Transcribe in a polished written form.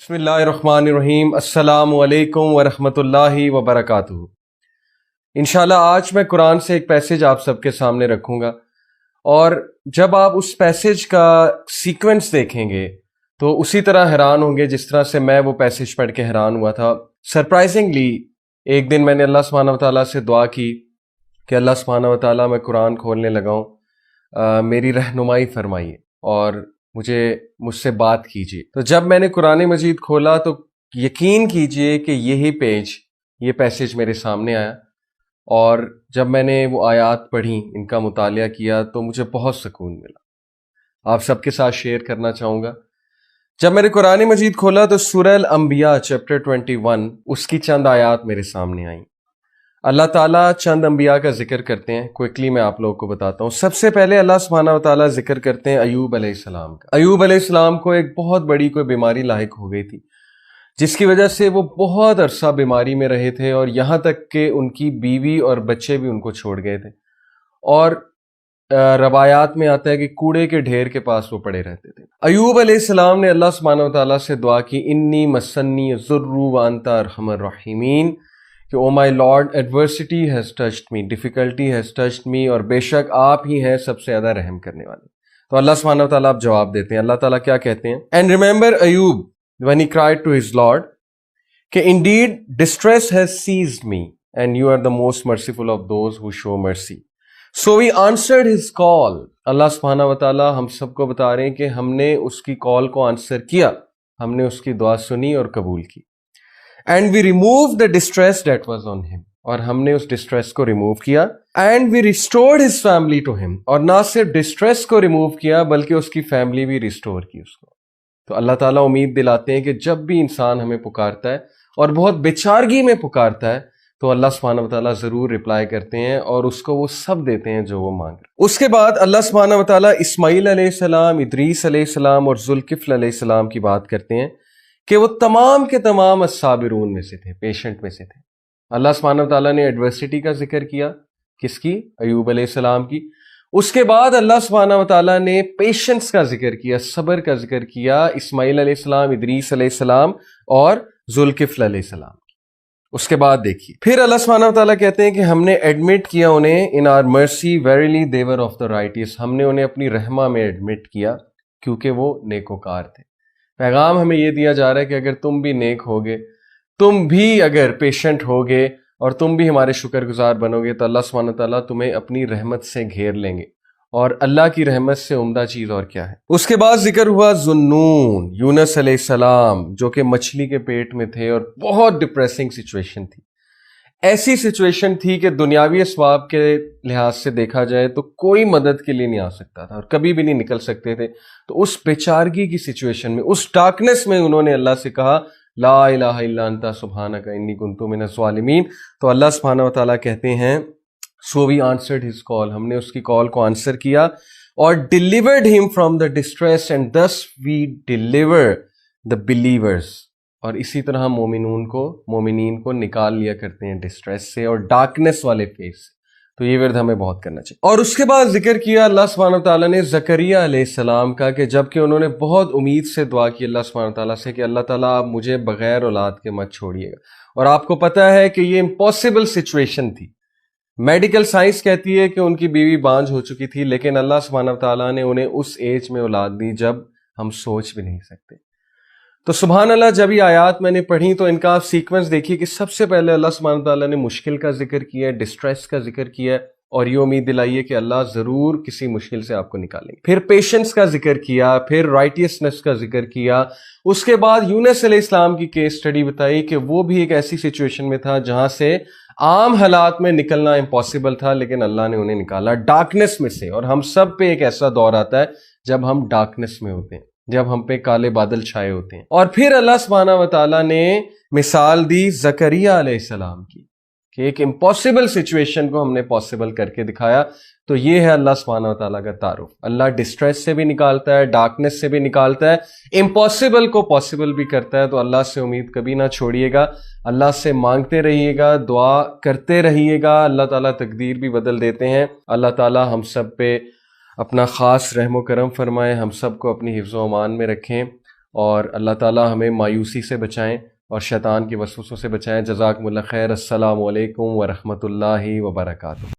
بسم اللہ الرحمن الرحیم۔ السلام علیکم ورحمۃ اللہ وبرکاتہ۔ انشاءاللہ آج میں قرآن سے ایک پیسج آپ سب کے سامنے رکھوں گا، اور جب آپ اس پیسج کا سیکوینس دیکھیں گے تو اسی طرح حیران ہوں گے جس طرح سے میں وہ پیسج پڑھ کے حیران ہوا تھا۔ سرپرائزنگلی ایک دن میں نے اللہ سبحانہ وتعالیٰ سے دعا کی کہ اللہ سبحانہ وتعالیٰ میں قرآن کھولنے لگا ہوں، میری رہنمائی فرمائیے اور مجھ سے بات کیجیے۔ تو جب میں نے قرآن مجید کھولا تو یقین کیجیے کہ یہ پیسج میرے سامنے آیا، اور جب میں نے وہ آیات پڑھی، ان کا مطالعہ کیا تو مجھے بہت سکون ملا۔ آپ سب کے ساتھ شیئر کرنا چاہوں گا۔ جب میں نے قرآن مجید کھولا تو سورہ الانبیاء چیپٹر 21 اس کی چند آیات میرے سامنے آئیں۔ اللہ تعالیٰ چند انبیاء کا ذکر کرتے ہیں، کوئکلی میں آپ لوگوں کو بتاتا ہوں۔ سب سے پہلے اللہ سبحانہ وتعالیٰ ذکر کرتے ہیں ایوب علیہ السلام کا۔ ایوب علیہ السلام کو ایک بہت بڑی کوئی بیماری لاحق ہو گئی تھی، جس کی وجہ سے وہ بہت عرصہ بیماری میں رہے تھے، اور یہاں تک کہ ان کی بیوی اور بچے بھی ان کو چھوڑ گئے تھے، اور روایات میں آتا ہے کہ کوڑے کے ڈھیر کے پاس وہ پڑے رہتے تھے۔ ایوب علیہ السلام نے اللہ سبحانہ وتعالیٰ سے دعا کی، انی مسنی الضر وانت ارحم الراحمین، کہ oh my lord adversity has touched me, difficulty has touched me, اور بے شک آپ ہی ہیں سب سے زیادہ رحم کرنے والے۔ تو اللہ سبحانہ وتعالیٰ آپ جواب دیتے ہیں۔ اللہ تعالیٰ کیا کہتے ہیں؟ And remember Ayub when he cried to his Lord کہ indeed distress has seized me and you are the most merciful of those who show mercy, so we answered his call۔ اللہ سبحانہ وتعالیٰ ہم سب کو بتا رہے ہیں کہ ہم نے اس کی کال کو آنسر کیا، ہم نے اس کی دعا سنی اور قبول کی۔ And we removed the distress that was on him، اور ہم نے اس ڈسٹریس کو ریموو کیا۔ And we restored his family to him، اور نہ صرف ڈسٹریس کو ریموو کیا بلکہ اس کی فیملی بھی ریسٹور کی اس کو۔ تو اللہ تعالیٰ امید دلاتے ہیں کہ جب بھی انسان ہمیں پکارتا ہے اور بہت بیچارگی میں پکارتا ہے تو اللہ سبحانہ وتعالیٰ ضرور رپلائی کرتے ہیں، اور اس کو وہ سب دیتے ہیں جو وہ مانگ رہے۔ اس کے بعد اللہ سبحانہ وتعالیٰ اسماعیل علیہ السلام، ادریس علیہ السلام اور ذوالکفل علیہ السلام کی بات کرتے ہیں کہ وہ تمام کے تمام الصابرون میں سے تھے، پیشنٹ میں سے تھے۔ اللہ سبحانہ وتعالیٰ نے ایڈورسٹی کا ذکر کیا، کس کی؟ ایوب علیہ السلام کی۔ اس کے بعد اللہ سبحانہ وتعالیٰ نے پیشنس کا ذکر کیا، صبر کا ذکر کیا، اسماعیل علیہ السلام، ادریس علیہ السلام اور ذوالکفل علیہ السلام۔ اس کے بعد دیکھیے پھر اللہ سبحانہ وتعالیٰ کہتے ہیں کہ ہم نے ایڈمٹ کیا انہیں ان آر مرسی verily they were of the righteous، ہم نے انہیں اپنی رحمہ میں ایڈمٹ کیا کیونکہ وہ نیکوکار تھے۔ پیغام ہمیں یہ دیا جا رہا ہے کہ اگر تم بھی نیک ہوگے، تم بھی اگر پیشنٹ ہوگے اور تم بھی ہمارے شکر گزار بنو گے تو اللہ سبحانہ وتعالیٰ تمہیں اپنی رحمت سے گھیر لیں گے، اور اللہ کی رحمت سے عمدہ چیز اور کیا ہے؟ اس کے بعد ذکر ہوا ذُنُّون، یونس علیہ السلام، جو کہ مچھلی کے پیٹ میں تھے اور بہت ڈپریسنگ سچویشن تھی۔ ایسی سچویشن تھی کہ دنیاوی اسباب کے لحاظ سے دیکھا جائے تو کوئی مدد کے لیے نہیں آ سکتا تھا اور کبھی بھی نہیں نکل سکتے تھے۔ تو اس بیچارگی کی سچویشن میں، اس ڈارکنیس میں انہوں نے اللہ سے کہا لا الہ الا انت سبحانک انی کنت من الظالمین۔ تو اللہ سبحانہ وتعالیٰ کہتے ہیں so we answered his call، ہم نے اس کی کال کو آنسر کیا اور delivered him from the distress and thus we deliver the believers، اور اسی طرح ہم مومنین کو نکال لیا کرتے ہیں ڈسٹریس سے اور ڈارکنیس والے فیس سے۔ تو یہ ورد ہمیں بہت کرنا چاہیے۔ اور اس کے بعد ذکر کیا اللہ سبحانہ وتعالیٰ نے زکریہ علیہ السلام کا، کہ جب کہ انہوں نے بہت امید سے دعا کی اللہ سبحانہ وتعالیٰ سے کہ اللہ تعالیٰ آپ مجھے بغیر اولاد کے مت چھوڑیے گا، اور آپ کو پتہ ہے کہ یہ امپاسبل سچویشن تھی۔ میڈیکل سائنس کہتی ہے کہ ان کی بیوی بانجھ ہو چکی تھی، لیکن اللہ سبحانہ وتعالیٰ نے انہیں اس ایج میں اولاد دی جب ہم سوچ بھی نہیں سکتے۔ تو سبحان اللہ، جب یہ آیات میں نے پڑھی تو ان کا آپ سیکوینس دیکھیے کہ سب سے پہلے اللہ سبحانہ وتعالیٰ نے مشکل کا ذکر کیا ہے، ڈسٹریس کا ذکر کیا ہے، اور یہ امید دلائیے کہ اللہ ضرور کسی مشکل سے آپ کو نکالیں گے۔ پھر پیشنس کا ذکر کیا، پھر رائٹیسنس کا ذکر کیا۔ اس کے بعد یونس علیہ السلام کی کیس سٹڈی بتائی کہ وہ بھی ایک ایسی سچویشن میں تھا جہاں سے عام حالات میں نکلنا امپاسبل تھا، لیکن اللہ نے انہیں نکالا ڈارکنیس میں سے۔ اور ہم سب پہ ایک ایسا دور آتا ہے جب ہم ڈارکنیس میں ہوتے ہیں، جب ہم پہ کالے بادل چھائے ہوتے ہیں۔ اور پھر اللہ سبحانہ وتعالیٰ نے مثال دی زکریہ علیہ السلام کی کہ ایک امپاسبل سچویشن کو ہم نے پاسبل کر کے دکھایا۔ تو یہ ہے اللہ سبحانہ وتعالیٰ کا تعارف۔ اللہ ڈسٹریس سے بھی نکالتا ہے، ڈارکنیس سے بھی نکالتا ہے، امپاسبل کو پاسبل بھی کرتا ہے۔ تو اللہ سے امید کبھی نہ چھوڑیے گا، اللہ سے مانگتے رہیے گا، دعا کرتے رہیے گا، اللہ تعالیٰ تقدیر بھی بدل دیتے ہیں۔ اللہ تعالیٰ ہم سب پہ اپنا خاص رحم و کرم فرمائے، ہم سب کو اپنی حفظ و امان میں رکھیں۔ اور اللہ تعالی ہمیں مایوسی سے بچائیں اور شیطان کے وسوسوں سے بچائیں۔ جزاکم اللہ خیر۔ السلام علیکم ورحمۃ اللہ وبرکاتہ۔